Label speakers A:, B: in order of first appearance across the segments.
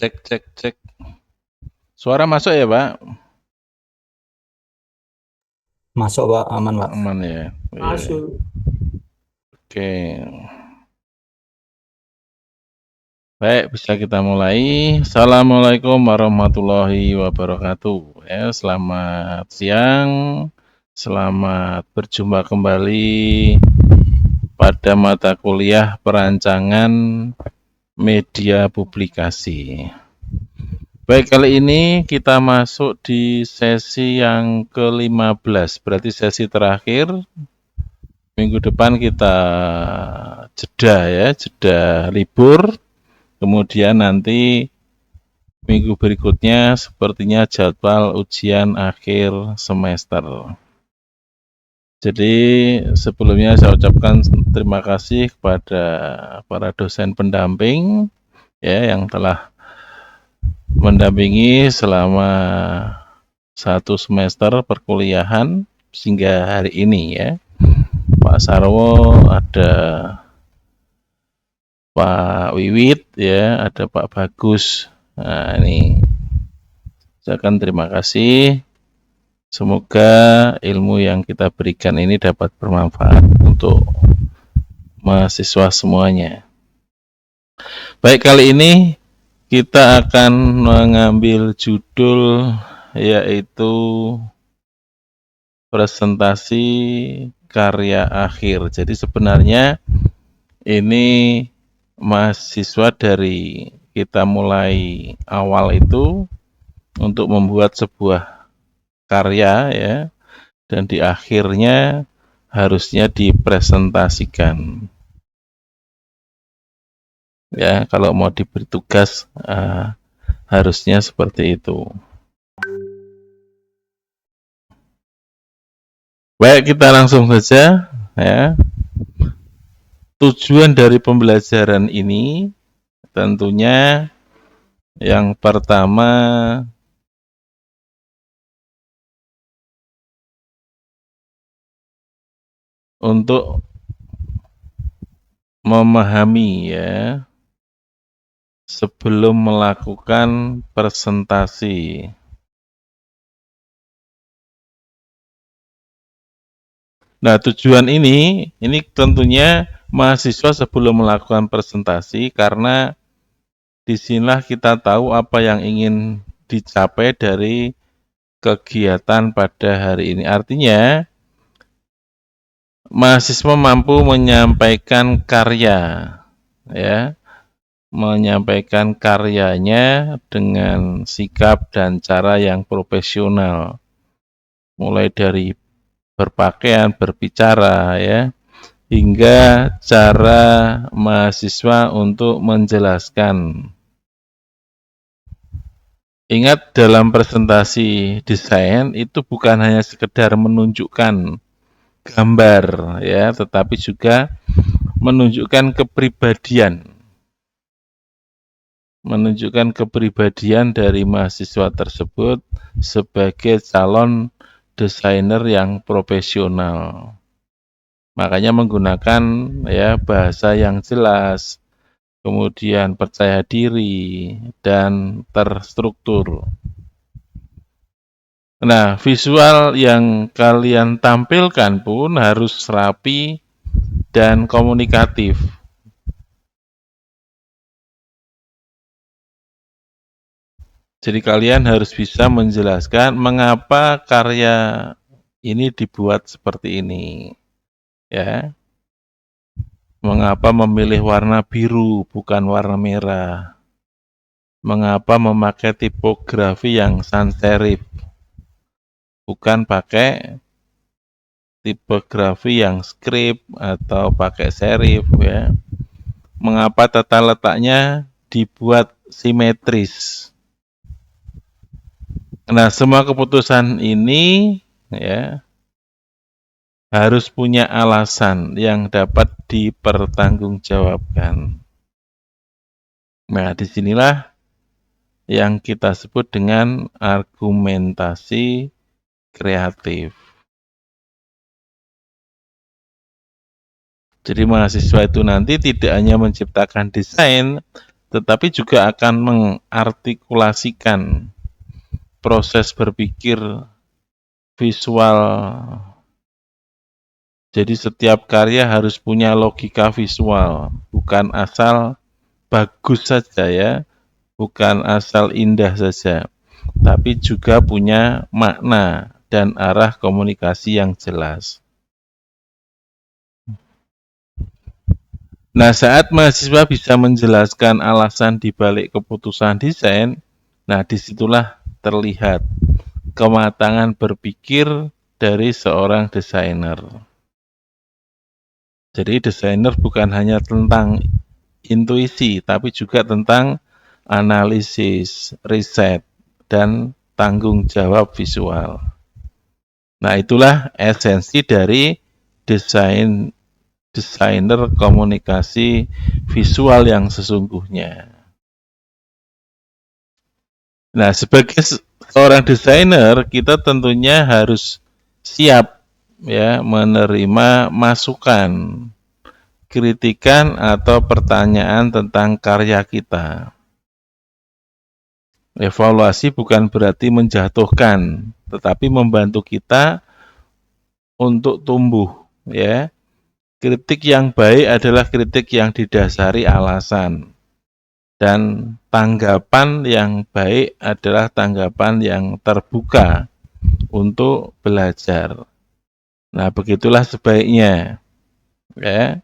A: Cek. Suara masuk ya, Pak?
B: Masuk, Pak. Aman, Pak.
A: Aman ya.
B: Masuk.
A: Oke. Baik, bisa kita mulai. Assalamualaikum warahmatullahi wabarakatuh. Selamat siang. Selamat berjumpa kembali pada mata kuliah perancangan media publikasi. Baik, kali ini kita masuk di sesi yang ke-15, berarti sesi terakhir. Minggu depan kita jeda libur. Kemudian nanti minggu berikutnya sepertinya jadwal ujian akhir semester. Jadi sebelumnya saya ucapkan terima kasih kepada para dosen pendamping yang telah mendampingi selama 1 semester perkuliahan hingga hari ini ya. Pak Sarwo, ada Pak Wiwit ya, ada Pak Bagus. Nah, ini saya akan terima kasih. Semoga ilmu yang kita berikan ini dapat bermanfaat untuk mahasiswa semuanya. Baik, kali ini kita akan mengambil judul yaitu presentasi karya akhir. Jadi sebenarnya ini mahasiswa dari kita mulai awal itu untuk membuat sebuah karya ya, dan di akhirnya harusnya dipresentasikan. Ya, kalau mau diberi tugas harusnya seperti itu. Baik, kita langsung saja ya. Tujuan dari pembelajaran ini tentunya yang pertama untuk memahami ya sebelum melakukan presentasi. Nah, tujuan ini tentunya mahasiswa sebelum melakukan presentasi, karena disinilah kita tahu apa yang ingin dicapai dari kegiatan pada hari ini. Artinya, mahasiswa mampu menyampaikan karya, ya, menyampaikan karyanya dengan sikap dan cara yang profesional, mulai dari berpakaian, berbicara, ya, hingga cara mahasiswa untuk menjelaskan. Ingat, dalam presentasi desain itu bukan hanya sekedar menunjukkan gambar ya, tetapi juga menunjukkan kepribadian dari mahasiswa tersebut sebagai calon desainer yang profesional. Makanya menggunakan ya bahasa yang jelas, kemudian percaya diri dan terstruktur. Nah, visual yang kalian tampilkan pun harus rapi dan komunikatif. Jadi kalian harus bisa menjelaskan mengapa karya ini dibuat seperti ini. Ya. Mengapa memilih warna biru bukan warna merah? Mengapa memakai tipografi yang sans serif bukan pakai tipografi yang script atau pakai serif ya? Mengapa tata letaknya dibuat simetris? Nah, semua keputusan ini ya harus punya alasan yang dapat dipertanggungjawabkan. Nah, disinilah yang kita sebut dengan argumentasi kreatif. Jadi mahasiswa itu nanti tidak hanya menciptakan desain, tetapi juga akan mengartikulasikan proses berpikir visual. Jadi setiap karya harus punya logika visual, bukan asal bagus saja ya, bukan asal indah saja, tapi juga punya makna dan arah komunikasi yang jelas. Nah, saat mahasiswa bisa menjelaskan alasan di balik keputusan desain, nah disitulah terlihat kematangan berpikir dari seorang desainer. Jadi desainer bukan hanya tentang intuisi, tapi juga tentang analisis, riset, dan tanggung jawab visual. Nah, itulah esensi dari desainer komunikasi visual yang sesungguhnya. Nah, sebagai seorang desainer, kita tentunya harus siap ya menerima masukan, kritikan atau pertanyaan tentang karya kita. Evaluasi bukan berarti menjatuhkan, tetapi membantu kita untuk tumbuh ya. Kritik yang baik adalah kritik yang didasari alasan. Dan tanggapan yang baik adalah tanggapan yang terbuka untuk belajar. Nah, begitulah sebaiknya. Ya.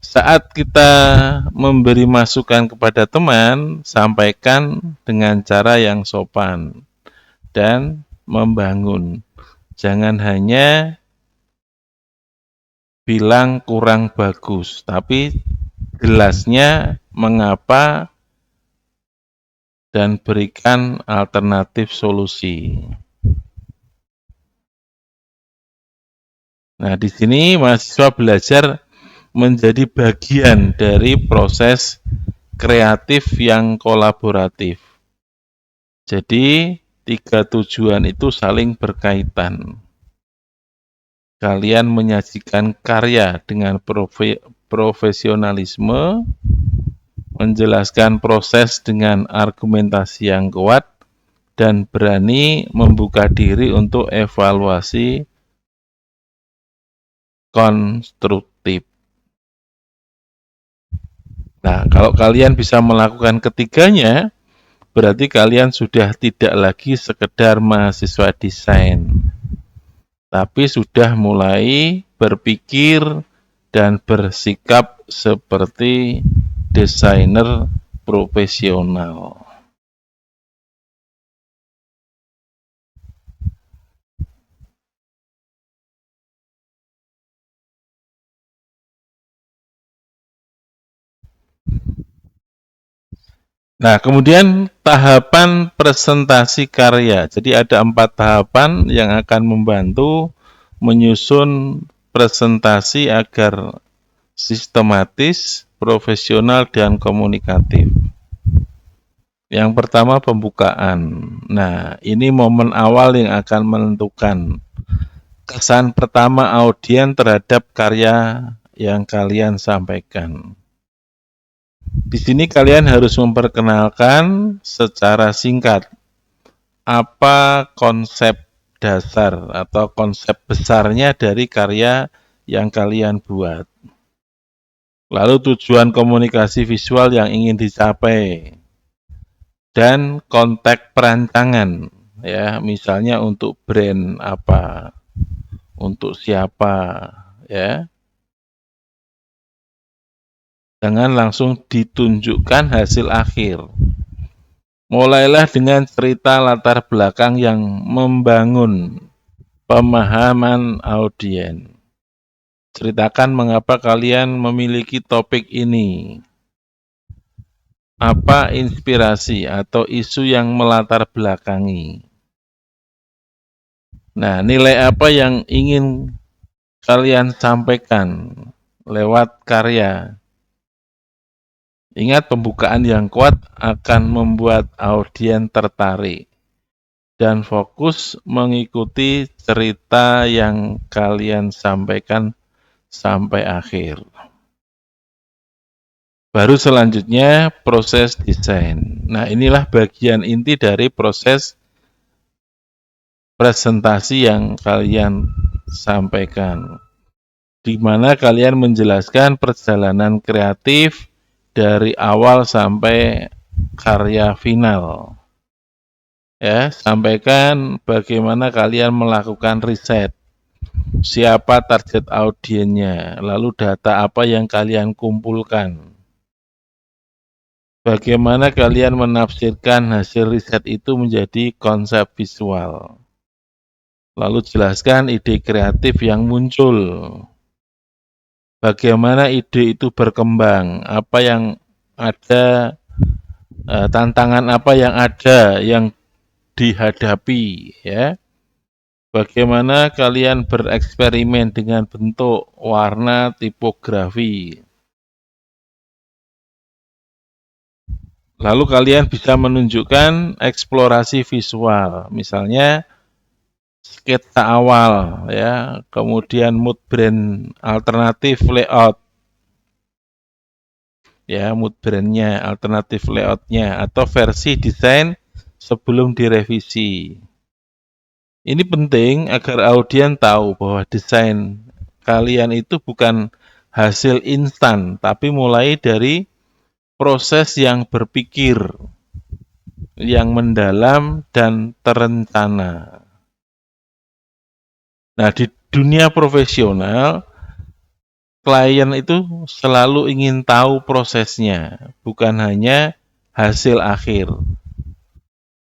A: Saat kita memberi masukan kepada teman, sampaikan dengan cara yang sopan dan membangun. Jangan hanya bilang kurang bagus, tapi jelasnya mengapa dan berikan alternatif solusi. Nah, di sini mahasiswa belajar menjadi bagian dari proses kreatif yang kolaboratif. Jadi, 3 tujuan itu saling berkaitan. Kalian menyajikan karya dengan profesionalisme, menjelaskan proses dengan argumentasi yang kuat, dan berani membuka diri untuk evaluasi konstruktif. Nah, kalau kalian bisa melakukan ketiganya, berarti kalian sudah tidak lagi sekedar mahasiswa desain, tapi sudah mulai berpikir dan bersikap seperti desainer profesional. Nah, kemudian tahapan presentasi karya. Jadi ada 4 tahapan yang akan membantu menyusun presentasi agar sistematis, profesional, dan komunikatif. Yang pertama pembukaan. Nah, ini momen awal yang akan menentukan kesan pertama audien terhadap karya yang kalian sampaikan. Di sini kalian harus memperkenalkan secara singkat apa konsep dasar atau konsep besarnya dari karya yang kalian buat. Lalu tujuan komunikasi visual yang ingin dicapai dan konteks perancangan ya, misalnya untuk brand apa, untuk siapa ya. Jangan langsung ditunjukkan hasil akhir. Mulailah dengan cerita latar belakang yang membangun pemahaman audien. Ceritakan mengapa kalian memiliki topik ini. Apa inspirasi atau isu yang melatar belakangi. Nah, nilai apa yang ingin kalian sampaikan lewat karya. Ingat, pembukaan yang kuat akan membuat audien tertarik dan fokus mengikuti cerita yang kalian sampaikan sampai akhir. Baru selanjutnya proses desain. Nah, inilah bagian inti dari proses presentasi yang kalian sampaikan, di mana kalian menjelaskan perjalanan kreatif dari awal sampai karya final. Ya, sampaikan bagaimana kalian melakukan riset, siapa target audiennya, lalu data apa yang kalian kumpulkan. Bagaimana kalian menafsirkan hasil riset itu menjadi konsep visual. Lalu jelaskan ide kreatif yang muncul. Bagaimana ide itu berkembang, apa yang ada, tantangan apa yang ada, yang dihadapi, ya. Bagaimana kalian bereksperimen dengan bentuk, warna, tipografi. Lalu kalian bisa menunjukkan eksplorasi visual, misalnya sketsa awal, ya, kemudian mood brand alternatif layout, ya, mood brandnya, alternatif layoutnya, atau versi desain sebelum direvisi. Ini penting agar audien tahu bahwa desain kalian itu bukan hasil instan, tapi mulai dari proses yang berpikir, yang mendalam dan terencana. Nah, di dunia profesional, klien itu selalu ingin tahu prosesnya, bukan hanya hasil akhir.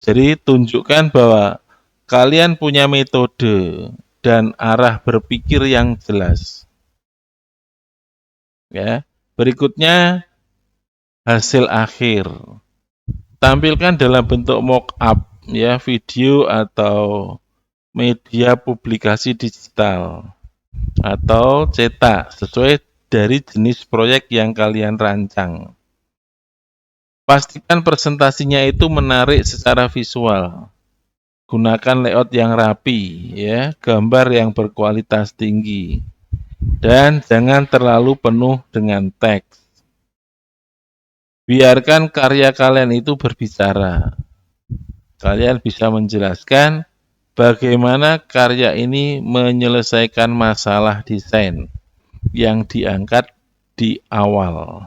A: Jadi tunjukkan bahwa kalian punya metode dan arah berpikir yang jelas. Ya. Berikutnya hasil akhir. Tampilkan dalam bentuk mock-up, ya, video atau media publikasi digital atau cetak sesuai dari jenis proyek yang kalian rancang. Pastikan presentasinya itu menarik secara visual. Gunakan layout yang rapi, ya, gambar yang berkualitas tinggi, dan jangan terlalu penuh dengan teks. Biarkan karya kalian itu berbicara. Kalian bisa menjelaskan bagaimana karya ini menyelesaikan masalah desain yang diangkat di awal,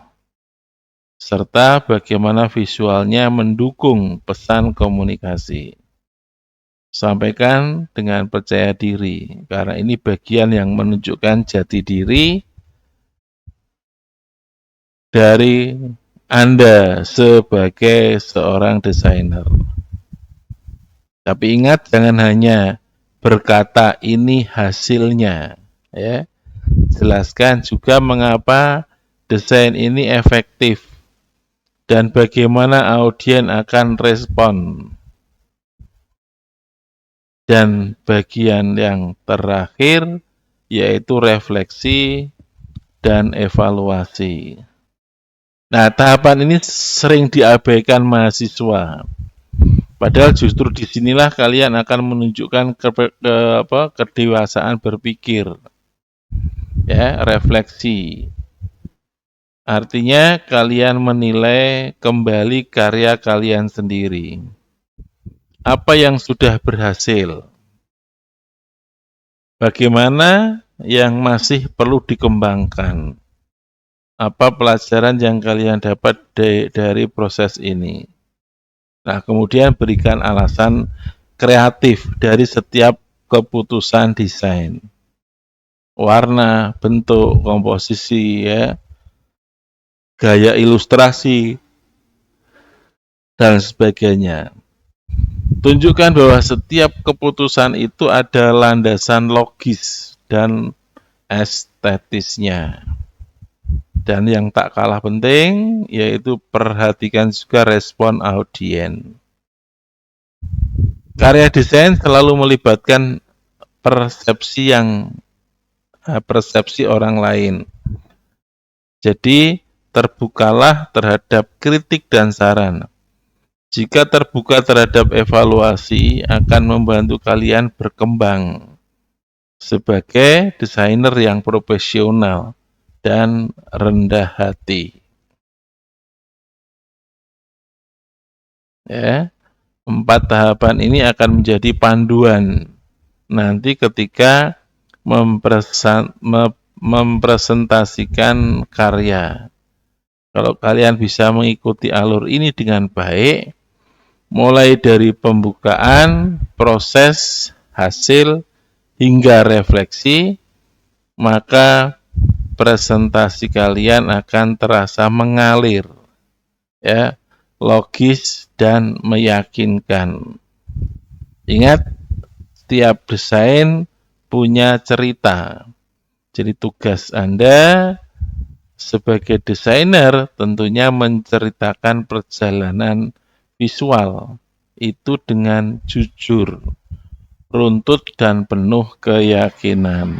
A: serta bagaimana visualnya mendukung pesan komunikasi. Sampaikan dengan percaya diri, karena ini bagian yang menunjukkan jati diri dari Anda sebagai seorang desainer. Tapi ingat, jangan hanya berkata ini hasilnya, ya. Jelaskan juga mengapa desain ini efektif dan bagaimana audien akan respon. Dan bagian yang terakhir yaitu refleksi dan evaluasi. Nah, tahapan ini sering diabaikan mahasiswa. Padahal justru disinilah kalian akan menunjukkan kedewasaan berpikir, ya, refleksi. Artinya kalian menilai kembali karya kalian sendiri. Apa yang sudah berhasil? Bagaimana yang masih perlu dikembangkan? Apa pelajaran yang kalian dapat dari proses ini? Nah, kemudian berikan alasan kreatif dari setiap keputusan desain. Warna, bentuk, komposisi, ya, gaya ilustrasi, dan sebagainya. Tunjukkan bahwa setiap keputusan itu ada landasan logis dan estetisnya. Dan yang tak kalah penting, yaitu perhatikan juga respon audien. Karya desain selalu melibatkan persepsi orang lain. Jadi, terbukalah terhadap kritik dan saran. Jika terbuka terhadap evaluasi, akan membantu kalian berkembang sebagai desainer yang profesional dan rendah hati. Ya, 4 tahapan ini akan menjadi panduan nanti ketika mempresentasikan karya. Kalau kalian bisa mengikuti alur ini dengan baik, mulai dari pembukaan, proses, hasil, hingga refleksi, maka presentasi kalian akan terasa mengalir, ya, logis dan meyakinkan. Ingat, setiap desain punya cerita. Jadi tugas Anda sebagai desainer tentunya menceritakan perjalanan visual itu dengan jujur, runtut, dan penuh keyakinan.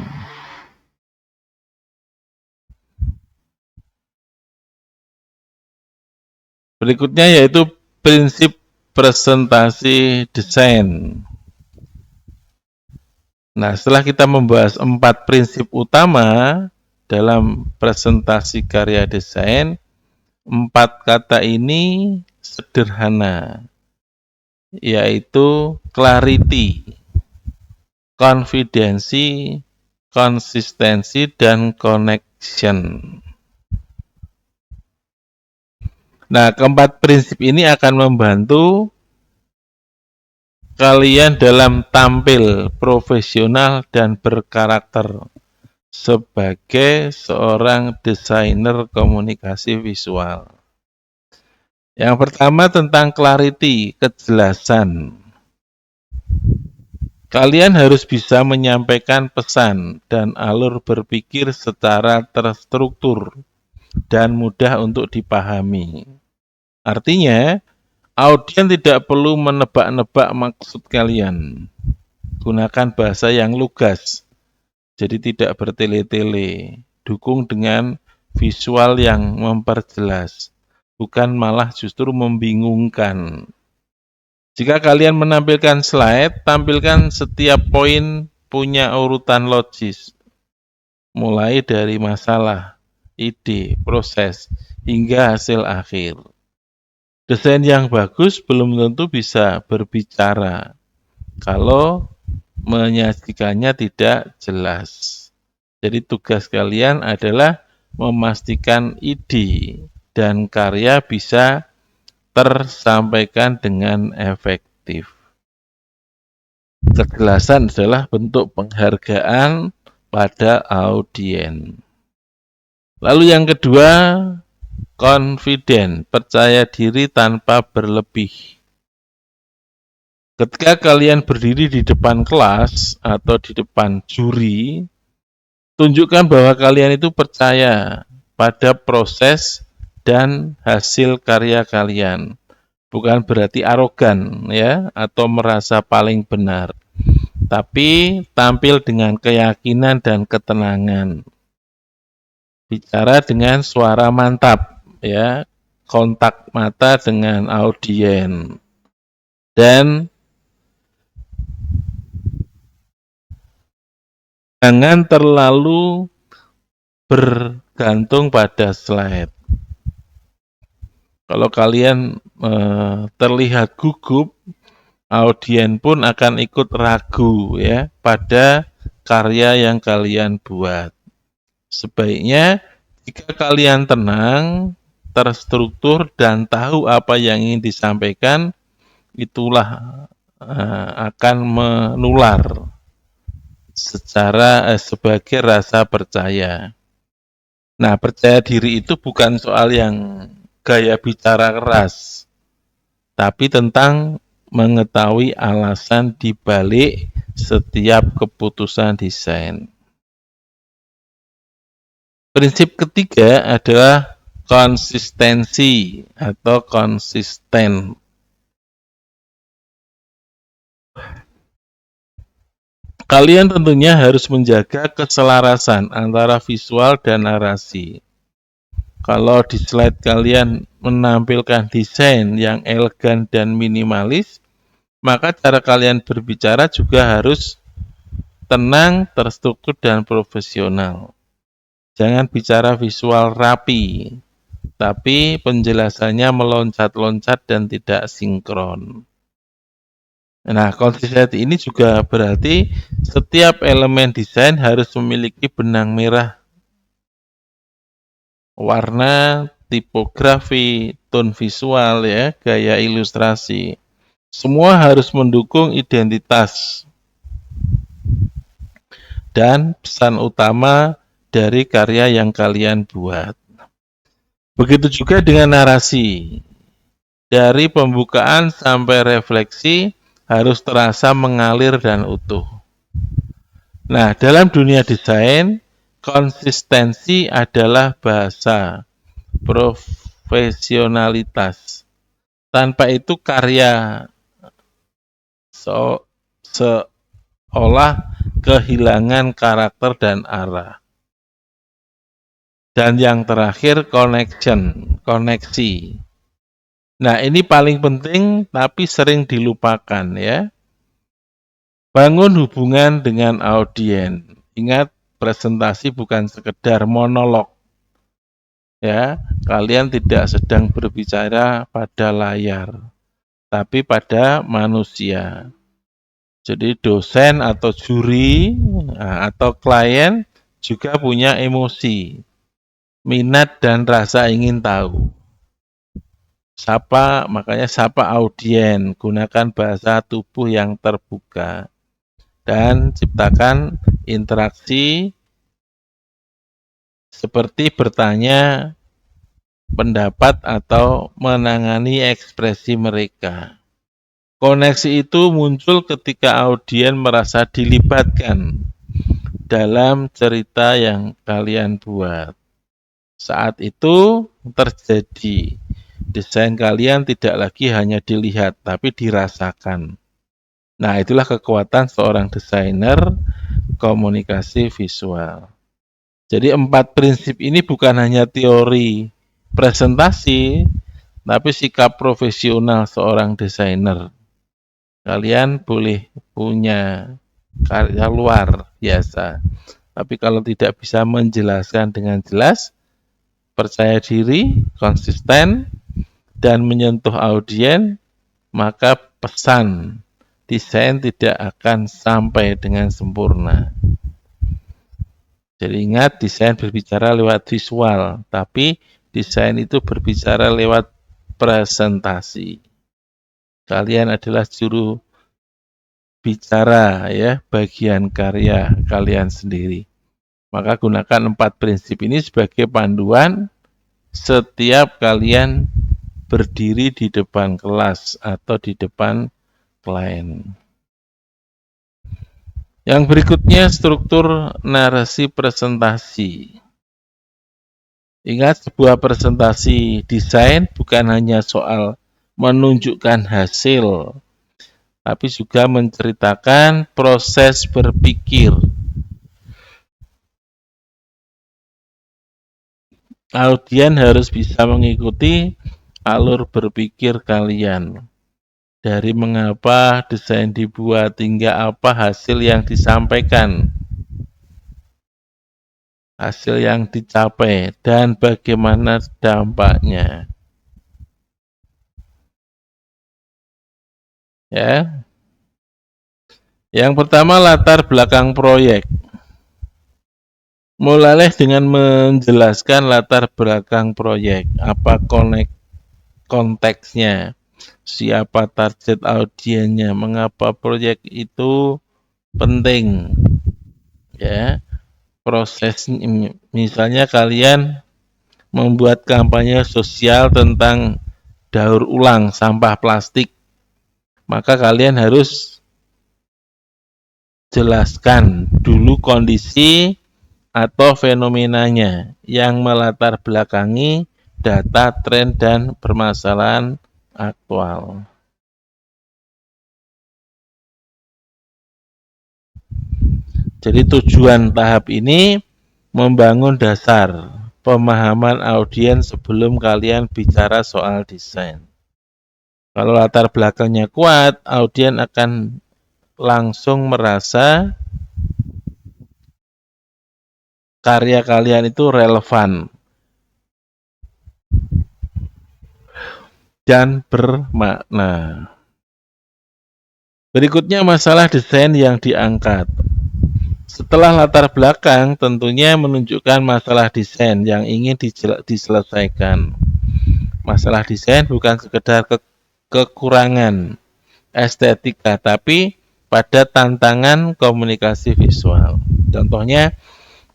A: Berikutnya yaitu prinsip presentasi desain. Nah, setelah kita membahas 4 prinsip utama dalam presentasi karya desain, 4 kata ini sederhana, yaitu clarity, konfidensi, konsistensi, dan connection. Nah, keempat prinsip ini akan membantu kalian dalam tampil profesional dan berkarakter sebagai seorang desainer komunikasi visual. Yang pertama tentang clarity, kejelasan. Kalian harus bisa menyampaikan pesan dan alur berpikir secara terstruktur dan mudah untuk dipahami. Artinya, audien tidak perlu menebak-nebak maksud kalian. Gunakan bahasa yang lugas, jadi tidak bertele-tele. Dukung dengan visual yang memperjelas, bukan malah justru membingungkan. Jika kalian menampilkan slide, tampilkan setiap poin punya urutan logis, mulai dari masalah, ide, proses, hingga hasil akhir. Desain yang bagus belum tentu bisa berbicara kalau menyajikannya tidak jelas. Jadi tugas kalian adalah memastikan ide dan karya bisa tersampaikan dengan efektif. Kejelasan adalah bentuk penghargaan pada audien. Lalu yang kedua, confident, percaya diri tanpa berlebih. Ketika kalian berdiri di depan kelas atau di depan juri, tunjukkan bahwa kalian itu percaya pada proses dan hasil karya kalian. Bukan berarti arogan ya atau merasa paling benar, tapi tampil dengan keyakinan dan ketenangan. Bicara dengan suara mantap, ya, kontak mata dengan audien, dan jangan terlalu bergantung pada slide. Kalau kalian terlihat gugup, audien pun akan ikut ragu ya pada karya yang kalian buat. Sebaiknya jika kalian tenang, terstruktur, dan tahu apa yang ingin disampaikan, itulah akan menular secara sebagai rasa percaya. Nah, percaya diri itu bukan soal yang gaya bicara keras, tapi tentang mengetahui alasan di balik setiap keputusan desain. Prinsip ketiga adalah konsistensi atau konsisten. Kalian tentunya harus menjaga keselarasan antara visual dan narasi. Kalau di slide kalian menampilkan desain yang elegan dan minimalis, maka cara kalian berbicara juga harus tenang, terstruktur, dan profesional. Jangan bicara visual rapi, tapi penjelasannya meloncat-loncat dan tidak sinkron. Nah, konsistensi ini juga berarti setiap elemen desain harus memiliki benang merah, warna, tipografi, tone visual, ya, gaya ilustrasi. Semua harus mendukung identitas dan pesan utama dari karya yang kalian buat. Begitu juga dengan narasi. Dari pembukaan sampai refleksi harus terasa mengalir dan utuh. Nah, dalam dunia desain, konsistensi adalah bahasa profesionalitas. Tanpa itu karya seolah kehilangan karakter dan arah. Dan yang terakhir, koneksi. Nah, ini paling penting tapi sering dilupakan, ya. Bangun hubungan dengan audiens. Ingat, presentasi bukan sekedar monolog. Ya, kalian tidak sedang berbicara pada layar, tapi pada manusia. Jadi dosen atau juri atau klien juga punya emosi, minat dan rasa ingin tahu. Makanya sapa audiens, gunakan bahasa tubuh yang terbuka, dan ciptakan interaksi seperti bertanya pendapat atau menangani ekspresi mereka. Koneksi itu muncul ketika audiens merasa dilibatkan dalam cerita yang kalian buat. Saat itu terjadi, desain kalian tidak lagi hanya dilihat, tapi dirasakan. Nah, itulah kekuatan seorang desainer komunikasi visual. Jadi 4 prinsip ini bukan hanya teori presentasi, tapi sikap profesional seorang desainer. Kalian boleh punya karya luar biasa, tapi kalau tidak bisa menjelaskan dengan jelas, percaya diri, konsisten, dan menyentuh audiens, maka pesan desain tidak akan sampai dengan sempurna. Jadi ingat, desain berbicara lewat visual, tapi desain itu berbicara lewat presentasi. Kalian adalah juru bicara, ya, bagian karya kalian sendiri. Maka gunakan 4 prinsip ini sebagai panduan setiap kalian berdiri di depan kelas atau di depan klien. Yang berikutnya, struktur narasi presentasi. Ingat, sebuah presentasi desain bukan hanya soal menunjukkan hasil, tapi juga menceritakan proses berpikir. Audiens harus bisa mengikuti alur berpikir kalian. Dari mengapa desain dibuat hingga apa hasil yang disampaikan, hasil yang dicapai, dan bagaimana dampaknya. Ya. Yang pertama, latar belakang proyek. Mulailah dengan menjelaskan latar belakang proyek, apa konteksnya, siapa target audiensnya, mengapa proyek itu penting. Ya. Proses, misalnya kalian membuat kampanye sosial tentang daur ulang sampah plastik, maka kalian harus jelaskan dulu kondisi atau fenomenanya yang melatar belakangi data, tren, dan permasalahan aktual. Jadi tujuan tahap ini membangun dasar pemahaman audiens sebelum kalian bicara soal desain. Kalau latar belakangnya kuat, audiens akan langsung merasa karya kalian itu relevan. dan bermakna. Berikutnya masalah desain yang diangkat. Setelah latar belakang tentunya menunjukkan masalah desain yang ingin diselesaikan. Masalah desain bukan sekedar kekurangan estetika, tapi pada tantangan komunikasi visual. Contohnya,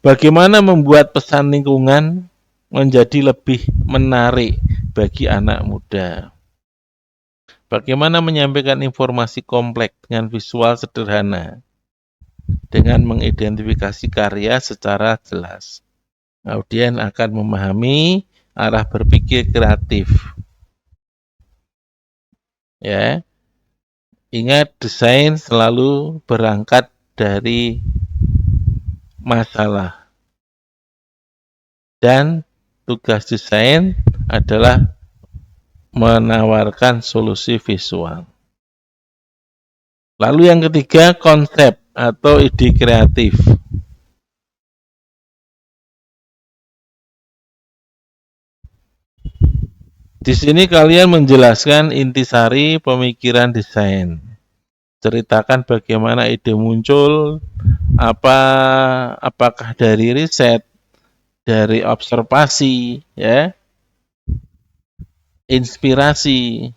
A: bagaimana membuat pesan lingkungan menjadi lebih menarik bagi anak muda. Bagaimana menyampaikan informasi kompleks dengan visual sederhana dengan mengidentifikasi karya secara jelas. Audien akan memahami arah berpikir kreatif. Ya. Ingat, desain selalu berangkat dari masalah. Dan tugas desain adalah menawarkan solusi visual. Lalu yang ketiga, konsep atau ide kreatif. Di sini kalian menjelaskan intisari pemikiran desain. Ceritakan bagaimana ide muncul, apakah dari riset, dari observasi, ya, inspirasi,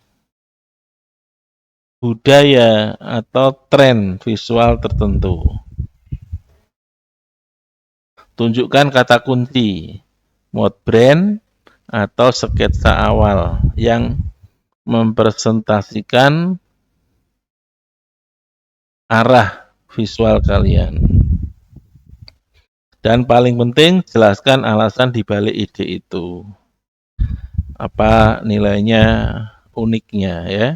A: budaya, atau tren visual tertentu. Tunjukkan kata kunci, mode brand, atau sketsa awal yang mempresentasikan arah visual kalian. Dan paling penting, jelaskan alasan dibalik ide itu. Apa nilainya, uniknya, ya.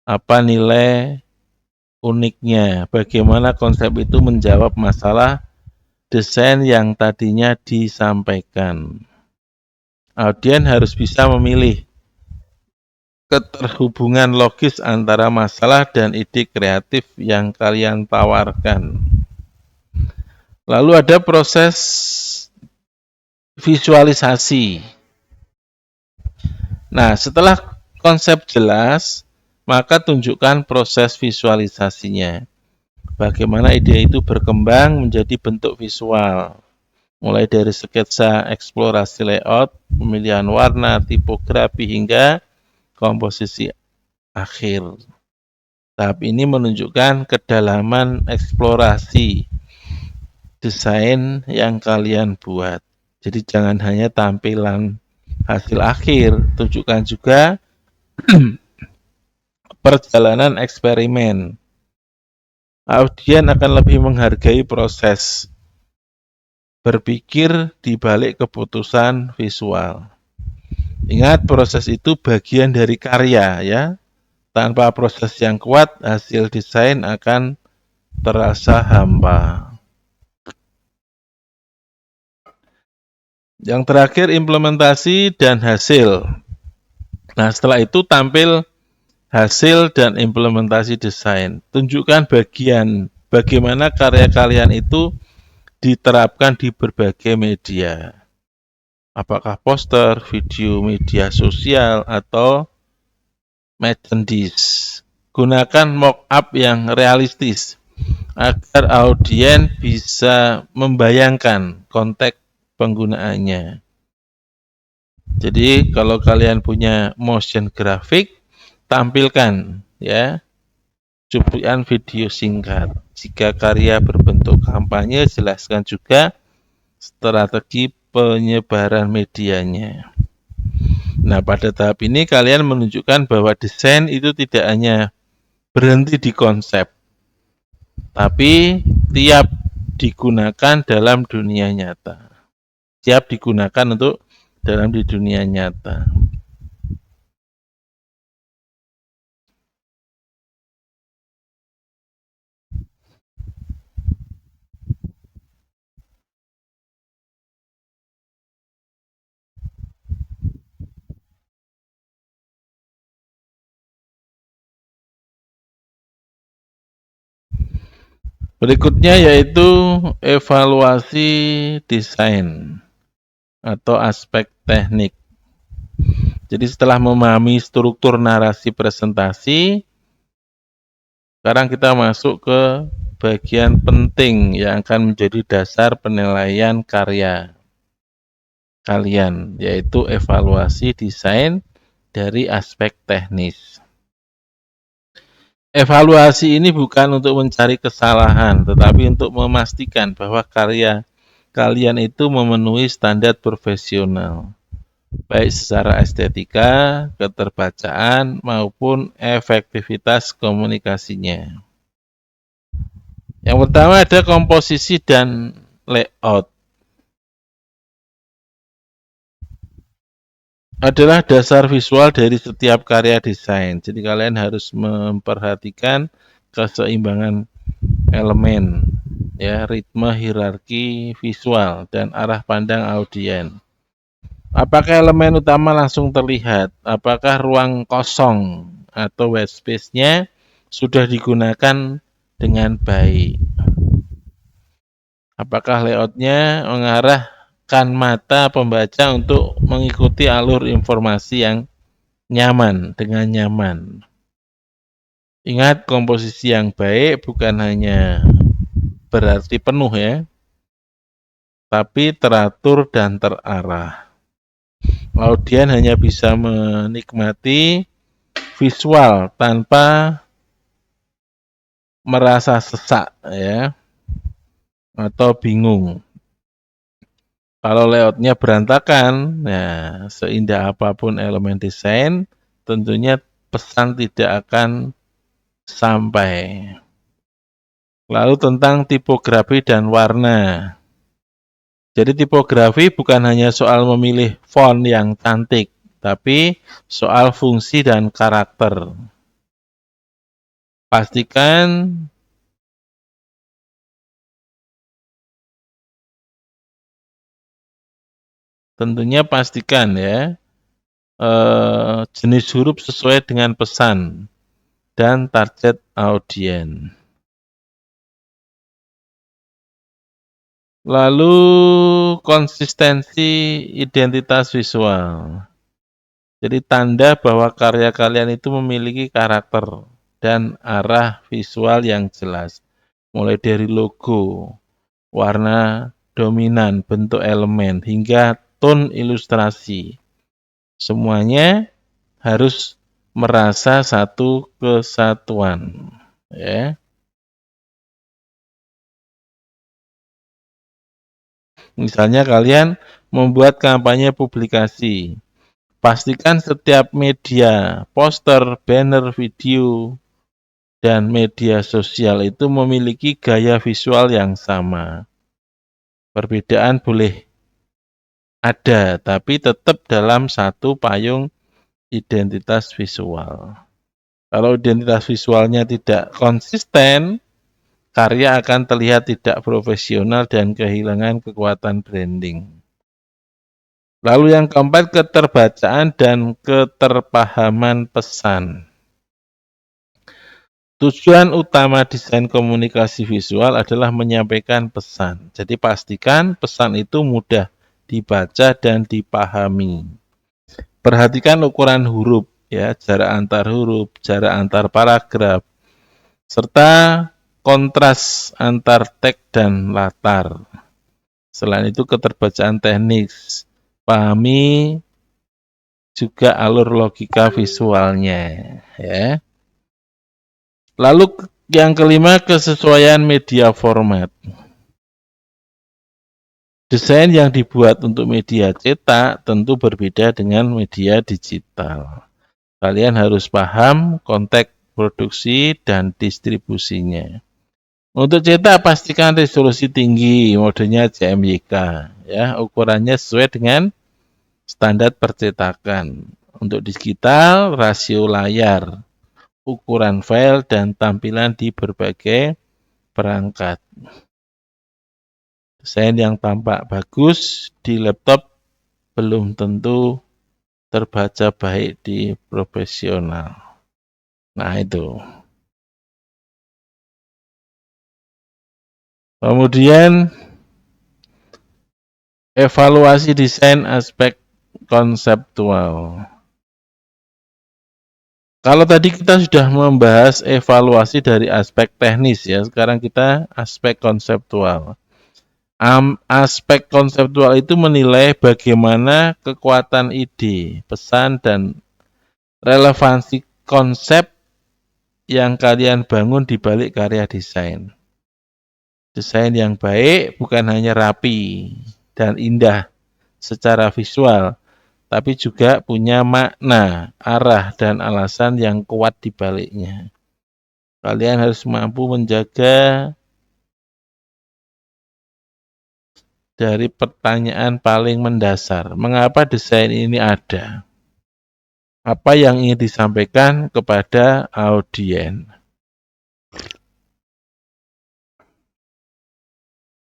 A: Apa nilai uniknya, bagaimana konsep itu menjawab masalah desain yang tadinya disampaikan. Audien harus bisa memilih keterhubungan logis antara masalah dan ide kreatif yang kalian tawarkan. Lalu ada proses visualisasi. Nah, setelah konsep jelas, maka tunjukkan proses visualisasinya. Bagaimana ide itu berkembang menjadi bentuk visual. Mulai dari sketsa, eksplorasi layout, pemilihan warna, tipografi, hingga komposisi akhir. Tahap ini menunjukkan kedalaman eksplorasi desain yang kalian buat. Jadi jangan hanya tampilan hasil akhir, tunjukkan juga perjalanan eksperimen. Audien akan lebih menghargai proses berpikir di balik keputusan visual. Ingat, proses itu bagian dari karya, ya. Tanpa proses yang kuat, hasil desain akan terasa hampa. Yang terakhir, implementasi dan hasil. Nah, setelah itu tampil hasil dan implementasi desain. Tunjukkan bagaimana karya kalian itu diterapkan di berbagai media. Apakah poster, video, media sosial, atau merchandise. Gunakan mock-up yang realistis agar audien bisa membayangkan konteks penggunaannya. Jadi kalau kalian punya motion graphic, tampilkan, ya, cuplikan video singkat. Jika karya berbentuk kampanye, jelaskan juga strategi penyebaran medianya. Nah, pada tahap ini kalian menunjukkan bahwa desain itu tidak hanya berhenti di konsep, tapi siap digunakan dalam dunia nyata. Siap digunakan untuk dalam di dunia nyata. Berikutnya yaitu evaluasi desain atau aspek teknik. Jadi setelah memahami struktur narasi presentasi, sekarang kita masuk ke bagian penting yang akan menjadi dasar penilaian karya kalian, yaitu evaluasi desain dari aspek teknis. Evaluasi ini bukan untuk mencari kesalahan, tetapi untuk memastikan bahwa karya kalian itu memenuhi standar profesional, baik secara estetika, keterbacaan, maupun efektivitas komunikasinya. Yang pertama ada komposisi dan layout. Adalah dasar visual dari setiap karya desain. Jadi kalian harus memperhatikan keseimbangan elemen, ya, ritme hierarki visual dan arah pandang audien. Apakah elemen utama langsung terlihat? Apakah ruang kosong atau white space-nya sudah digunakan dengan baik? Apakah layout-nya mengarahkan mata pembaca untuk mengikuti alur informasi yang dengan nyaman. Ingat, komposisi yang baik bukan hanya berarti penuh ya, tapi teratur dan terarah. Audien hanya bisa menikmati visual tanpa merasa sesak ya atau bingung. Kalau layoutnya berantakan, nah seindah apapun elemen desain, tentunya pesan tidak akan sampai. Lalu tentang tipografi dan warna. Jadi tipografi bukan hanya soal memilih font yang cantik, tapi soal fungsi dan karakter. Tentunya pastikan ya, jenis huruf sesuai dengan pesan dan target audien. Lalu konsistensi identitas visual. Jadi tanda bahwa karya kalian itu memiliki karakter dan arah visual yang jelas. Mulai dari logo, warna dominan, bentuk elemen, hingga tone ilustrasi. Semuanya harus merasa satu kesatuan. Ya. Misalnya kalian membuat kampanye publikasi. Pastikan setiap media, poster, banner, video, dan media sosial itu memiliki gaya visual yang sama. Perbedaan boleh ada, tapi tetap dalam satu payung identitas visual. Kalau identitas visualnya tidak konsisten, karya akan terlihat tidak profesional dan kehilangan kekuatan branding. Lalu yang keempat, keterbacaan dan keterpahaman pesan. Tujuan utama desain komunikasi visual adalah menyampaikan pesan. Jadi pastikan pesan itu mudah dibaca dan dipahami. Perhatikan ukuran huruf, ya, jarak antar huruf, jarak antar paragraf, serta kontras antar teks dan latar. Selain itu keterbacaan teknis. Pahami juga alur logika visualnya, ya. Lalu yang kelima, kesesuaian media format. Desain yang dibuat untuk media cetak tentu berbeda dengan media digital. Kalian harus paham konteks produksi dan distribusinya. Untuk cetak pastikan resolusi tinggi, modenya CMYK, ya, ukurannya sesuai dengan standar percetakan. Untuk digital, rasio layar, ukuran file, dan tampilan di berbagai perangkat. Desain yang tampak bagus di laptop belum tentu terbaca baik di profesional. Nah itu. Kemudian evaluasi desain aspek konseptual. Kalau tadi kita sudah membahas evaluasi dari aspek teknis ya, sekarang kita aspek konseptual. Aspek konseptual itu menilai bagaimana kekuatan ide, pesan, dan relevansi konsep yang kalian bangun di balik karya desain. Desain yang baik bukan hanya rapi dan indah secara visual, tapi juga punya makna, arah, dan alasan yang kuat di baliknya. Kalian harus mampu menjaga dari pertanyaan paling mendasar. Mengapa desain ini ada? Apa yang ingin disampaikan kepada audiens?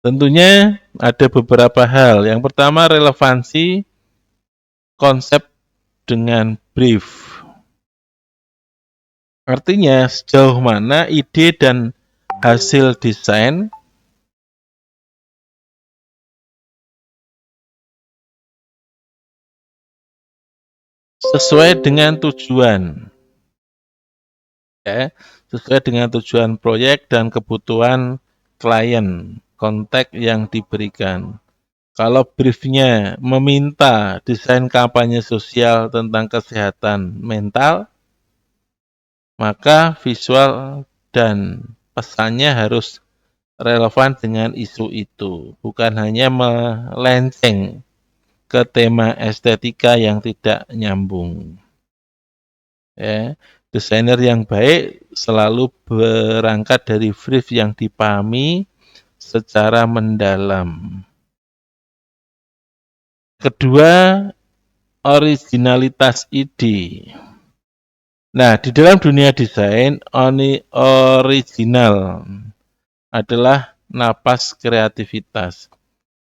A: Tentunya ada beberapa hal. Yang pertama, relevansi konsep dengan brief. Artinya sejauh mana ide dan hasil desain sesuai dengan tujuan. Ya, sesuai dengan tujuan proyek dan kebutuhan klien, konteks yang diberikan. Kalau briefnya meminta desain kampanye sosial tentang kesehatan mental, maka visual dan pesannya harus relevan dengan isu itu, bukan hanya melenceng ke tema estetika yang tidak nyambung. Ya, desainer yang baik selalu berangkat dari brief yang dipahami secara mendalam. Kedua, originalitas ide. Nah, di dalam dunia desain, original adalah napas kreativitas.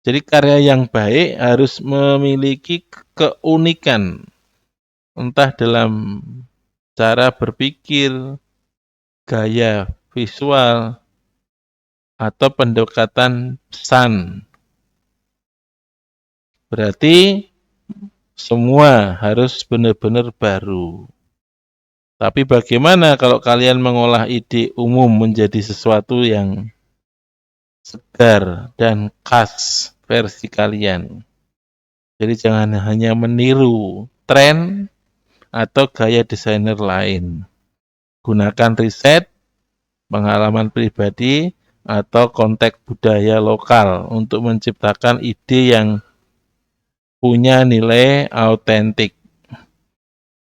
A: Jadi karya yang baik harus memiliki keunikan, entah dalam cara berpikir, gaya visual, atau pendekatan pesan. Berarti semua harus benar-benar baru. Tapi bagaimana kalau kalian mengolah ide umum menjadi sesuatu yang segar dan khas versi kalian. Jadi jangan hanya meniru tren atau gaya desainer lain. Gunakan riset, pengalaman pribadi, atau konteks budaya lokal untuk menciptakan ide yang punya nilai autentik.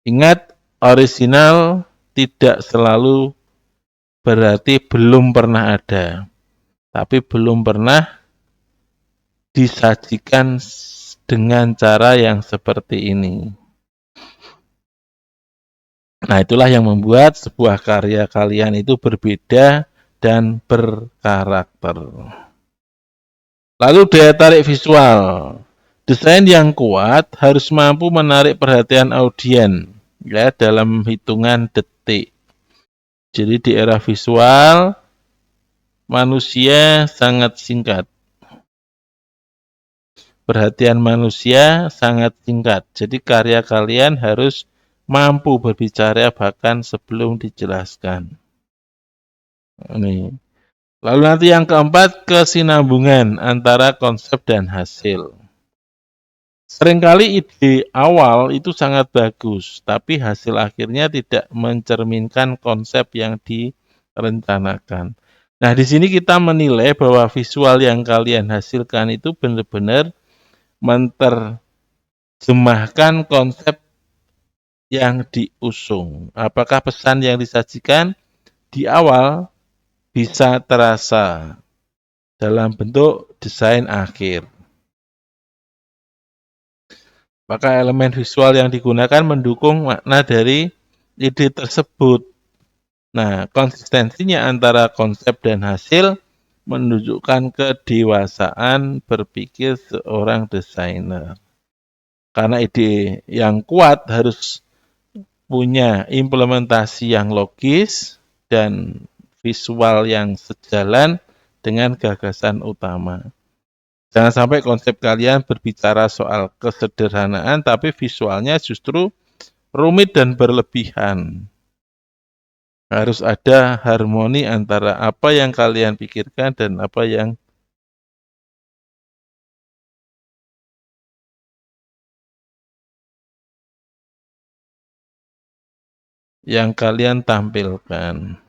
A: Ingat, orisinal tidak selalu berarti belum pernah ada, tapi belum pernah disajikan dengan cara yang seperti ini. Nah, itulah yang membuat sebuah karya kalian itu berbeda dan berkarakter. Lalu daya tarik visual. Desain yang kuat harus mampu menarik perhatian audiens ya dalam hitungan detik. Jadi di era visual manusia sangat singkat. Perhatian manusia sangat singkat. Jadi karya kalian harus mampu berbicara bahkan sebelum dijelaskan. Ini. Lalu nanti yang keempat, kesinambungan antara konsep dan hasil. Seringkali ide awal itu sangat bagus, tapi hasil akhirnya tidak mencerminkan konsep yang direncanakan. Nah, di sini kita menilai bahwa visual yang kalian hasilkan itu benar-benar menerjemahkan konsep yang diusung. Apakah pesan yang disajikan di awal bisa terasa dalam bentuk desain akhir. Maka elemen visual yang digunakan mendukung makna dari ide tersebut. Nah, konsistensinya antara konsep dan hasil menunjukkan kedewasaan berpikir seorang desainer. Karena ide yang kuat harus punya implementasi yang logis dan visual yang sejalan dengan gagasan utama. Jangan sampai konsep kalian berbicara soal kesederhanaan, tapi visualnya justru rumit dan berlebihan. Harus ada harmoni antara apa yang kalian pikirkan dan apa yang kalian tampilkan.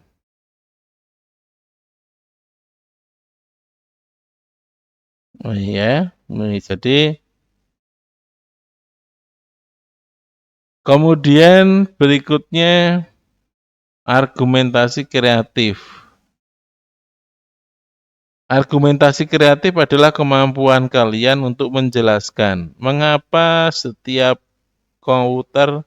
A: Oh iya, jadi kemudian berikutnya argumentasi kreatif. Argumentasi kreatif adalah kemampuan kalian untuk menjelaskan mengapa setiap komputer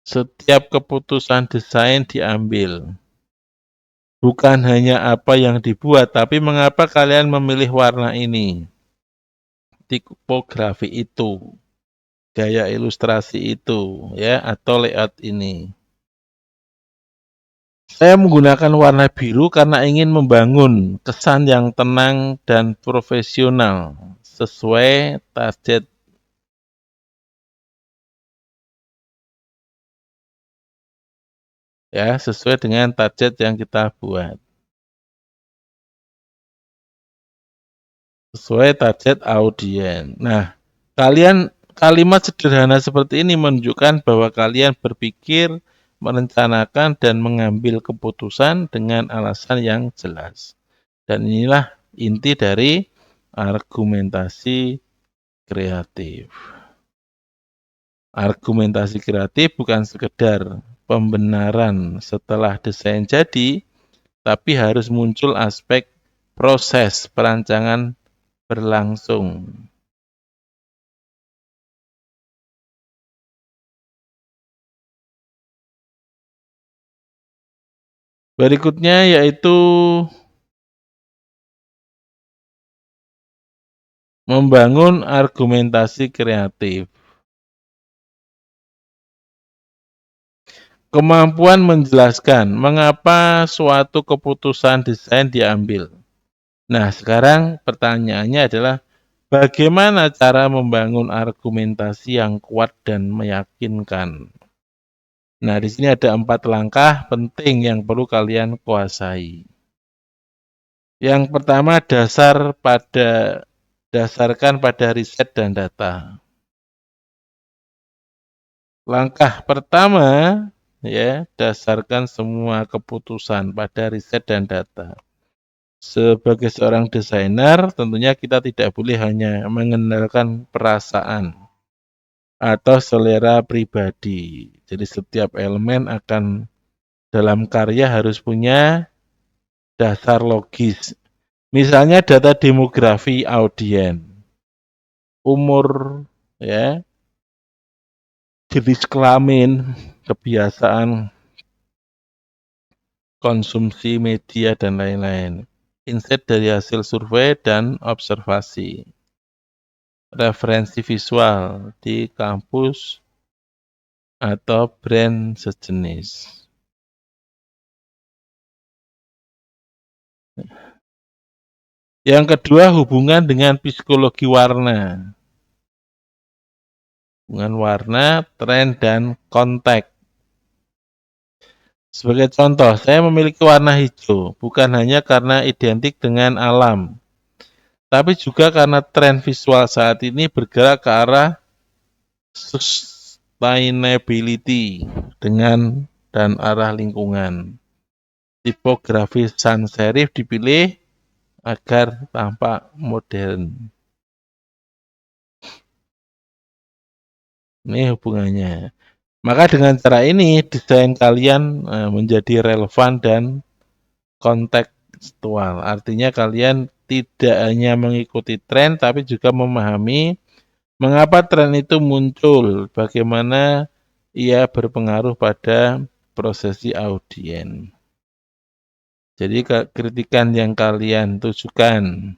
A: setiap keputusan desain diambil. Bukan hanya apa yang dibuat, tapi mengapa kalian memilih warna ini, tipografi itu, gaya ilustrasi itu, ya, atau layout ini. Saya menggunakan warna biru karena ingin membangun kesan yang tenang dan profesional sesuai target. Ya, sesuai dengan target yang kita buat. Sesuai target audiens. Nah, kalimat sederhana seperti ini menunjukkan bahwa kalian berpikir, merencanakan, dan mengambil keputusan dengan alasan yang jelas. Dan inilah inti dari argumentasi kreatif. Argumentasi kreatif bukan sekedar pembenaran setelah desain jadi, tapi harus muncul aspek proses perancangan berlangsung. Berikutnya yaitu membangun argumentasi kreatif. Kemampuan menjelaskan mengapa suatu keputusan desain diambil. Nah, sekarang pertanyaannya adalah bagaimana cara membangun argumentasi yang kuat dan meyakinkan. Nah, di sini ada 4 langkah penting yang perlu kalian kuasai. Yang pertama dasarkan pada riset dan data. Langkah pertama, ya, dasarkan semua keputusan pada riset dan data. Sebagai seorang desainer, tentunya kita tidak boleh hanya mengandalkan perasaan atau selera pribadi. Jadi setiap elemen dalam karya harus punya dasar logis. Misalnya data demografi audiens, umur, ya, jenis kelamin, kebiasaan konsumsi media, dan lain-lain. Insight dari hasil survei dan observasi. Referensi visual di kampus atau brand sejenis. Yang kedua, hubungan dengan psikologi warna. Hubungan warna, tren, dan konteks. Sebagai contoh, saya memiliki warna hijau, bukan hanya karena identik dengan alam, tapi juga karena tren visual saat ini bergerak ke arah sustainability dan arah lingkungan. Tipografi sans serif dipilih agar tampak modern. Ini hubungannya. Maka dengan cara ini, desain kalian menjadi relevan dan kontekstual. Artinya kalian tidak hanya mengikuti tren, tapi juga memahami mengapa tren itu muncul, bagaimana ia berpengaruh pada prosesi audiens. Jadi kritikan yang kalian tujukan.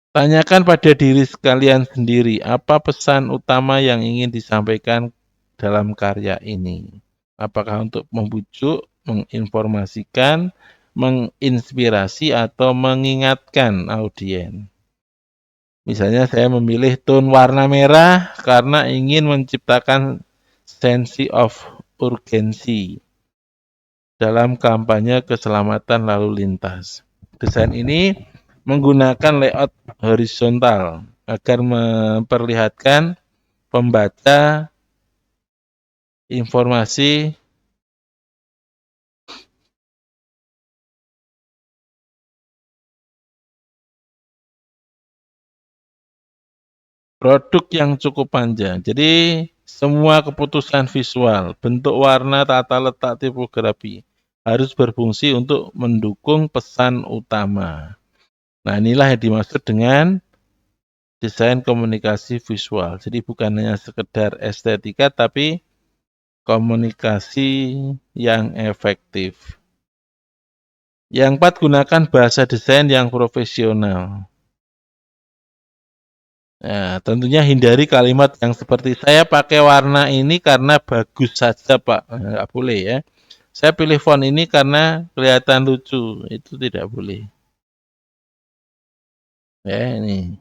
A: Tanyakan pada diri kalian sendiri, apa pesan utama yang ingin disampaikan dalam karya ini? Apakah untuk membujuk, menginformasikan, menginspirasi, atau mengingatkan audiens? Misalnya saya memilih tone warna merah karena ingin menciptakan sense of urgency dalam kampanye keselamatan lalu lintas. Desain ini menggunakan layout horizontal agar memperlihatkan pembaca informasi produk yang cukup panjang. Jadi semua keputusan visual, bentuk warna, tata letak tipografi harus berfungsi untuk mendukung pesan utama. Nah, inilah yang dimaksud dengan desain komunikasi visual. Jadi bukan hanya sekedar estetika, tapi komunikasi yang efektif. Yang keempat, gunakan bahasa desain yang profesional. Nah, tentunya hindari kalimat yang seperti saya pakai warna ini karena bagus saja, Pak. Nggak boleh ya. Saya pilih font ini karena kelihatan lucu. Itu tidak boleh. Ya, ini.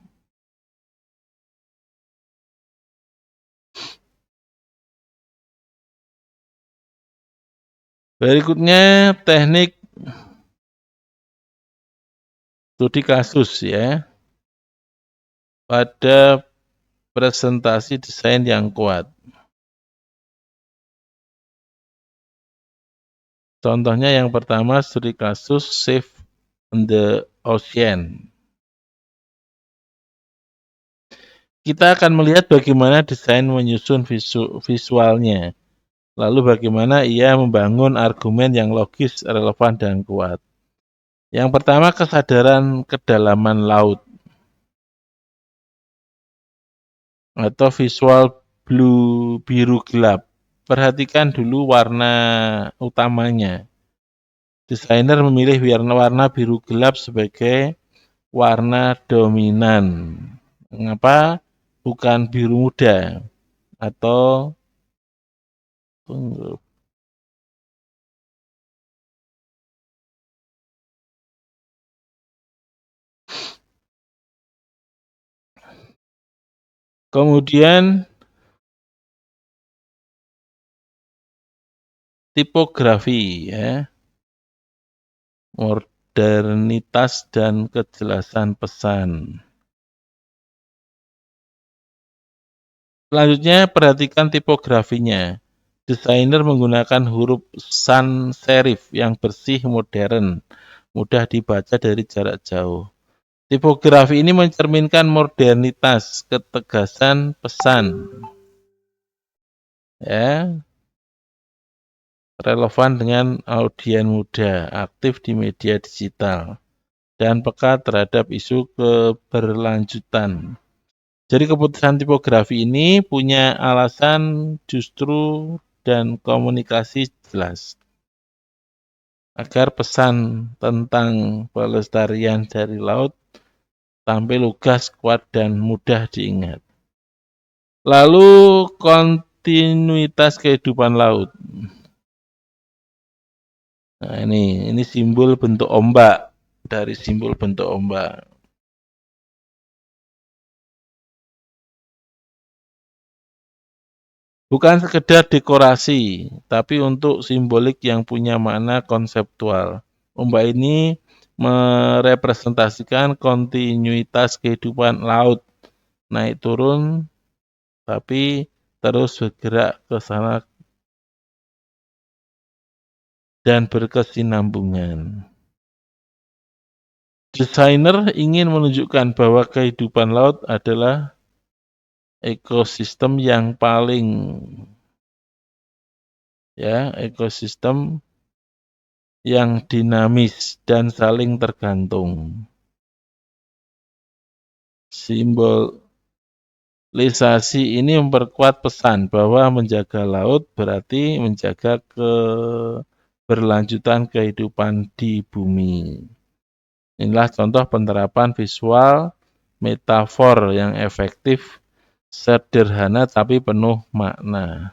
A: Berikutnya teknik studi kasus ya. Pada presentasi desain yang kuat. Contohnya yang pertama studi kasus Save the Ocean. Kita akan melihat bagaimana desain menyusun visualnya. Lalu bagaimana ia membangun argumen yang logis, relevan, dan kuat. Yang pertama kesadaran kedalaman laut. Atau visual blue biru gelap. Perhatikan dulu warna utamanya. Desainer memilih warna biru gelap sebagai warna dominan. Mengapa bukan biru muda atau kemudian tipografi ya. Modernitas dan kejelasan pesan. Selanjutnya perhatikan tipografinya. Desainer menggunakan huruf sans serif yang bersih, modern, mudah dibaca dari jarak jauh. Tipografi ini mencerminkan modernitas, ketegasan pesan. Ya, relevan dengan audiens muda, aktif di media digital, dan peka terhadap isu keberlanjutan. Jadi keputusan tipografi ini punya alasan justru dan komunikasi jelas. Agar pesan tentang pelestarian dari laut tampil lugas, kuat, dan mudah diingat. Lalu kontinuitas kehidupan laut. Nah ini simbol bentuk ombak, dari simbol bentuk ombak. Bukan sekedar dekorasi, tapi untuk simbolik yang punya makna konseptual. Ombak ini merepresentasikan kontinuitas kehidupan laut, naik turun, tapi terus bergerak ke sana dan berkesinambungan. Desainer ingin menunjukkan bahwa kehidupan laut adalah ekosistem yang ekosistem yang dinamis dan saling tergantung. Simbolisasi ini memperkuat pesan bahwa menjaga laut berarti menjaga keberlanjutan kehidupan di bumi. Inilah contoh penerapan visual metafor yang efektif, sederhana tapi penuh makna.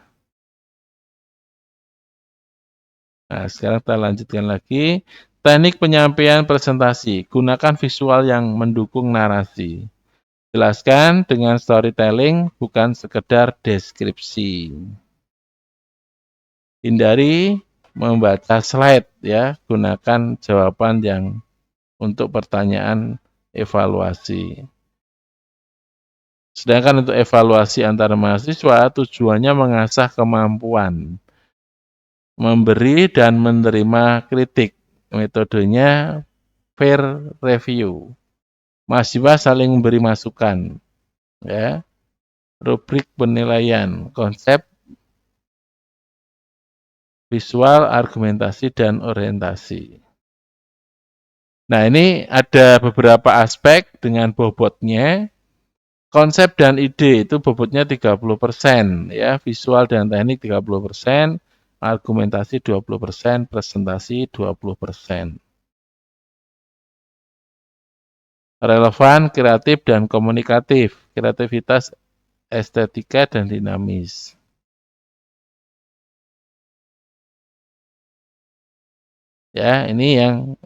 A: Nah, sekarang kita lanjutkan lagi. Teknik penyampaian presentasi. Gunakan visual yang mendukung narasi. Jelaskan dengan storytelling, bukan sekedar deskripsi. Hindari membaca slide ya, gunakan jawaban yang untuk pertanyaan evaluasi. Sedangkan untuk evaluasi antar mahasiswa tujuannya mengasah kemampuan memberi dan menerima kritik. Metodenya peer review. Mahasiswa saling memberi masukan. Ya. Rubrik penilaian, konsep, visual, argumentasi, dan orientasi. Nah, ini ada beberapa aspek dengan bobotnya. Konsep dan ide itu bobotnya 30%, ya, visual dan teknik 30%, argumentasi 20%, presentasi 20%. Relevan, kreatif, dan komunikatif, kreativitas, estetika, dan dinamis. Ya, ini yang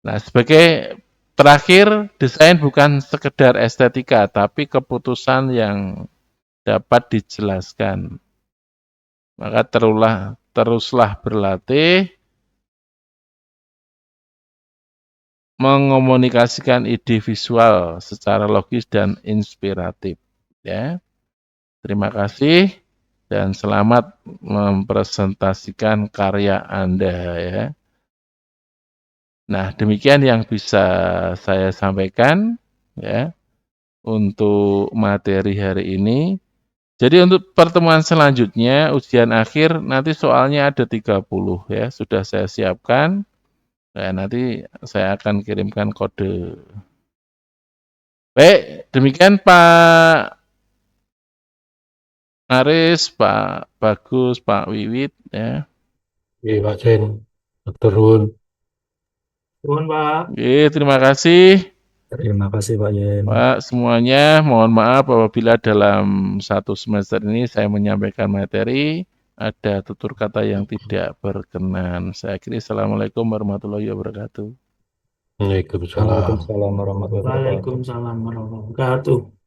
A: nah, sebagai terakhir, desain bukan sekedar estetika, tapi keputusan yang dapat dijelaskan. Maka teruslah berlatih, mengomunikasikan ide visual secara logis dan inspiratif. Ya, terima kasih dan selamat mempresentasikan karya Anda. Ya. Nah, demikian yang bisa saya sampaikan ya untuk materi hari ini. Jadi untuk pertemuan selanjutnya, ujian akhir nanti soalnya ada 30 ya, sudah saya siapkan. Nah, nanti saya akan kirimkan kode. Baik, demikian Pak Aris, Pak Bagus, Pak Wiwit ya.
B: Oke, Pak Jen. Turun.
C: Nuhun, Pak.
A: Oke, terima kasih
B: Terima kasih Pak Jen.
A: Pak semuanya. Mohon maaf apabila dalam satu semester ini saya menyampaikan materi ada tutur kata yang tidak berkenan. Saya akhiri. Assalamualaikum warahmatullahi wabarakatuh.
B: Waalaikumsalam warahmatullahi wabarakatuh.
C: Waalaikumsalam warahmatullahi wabarakatuh.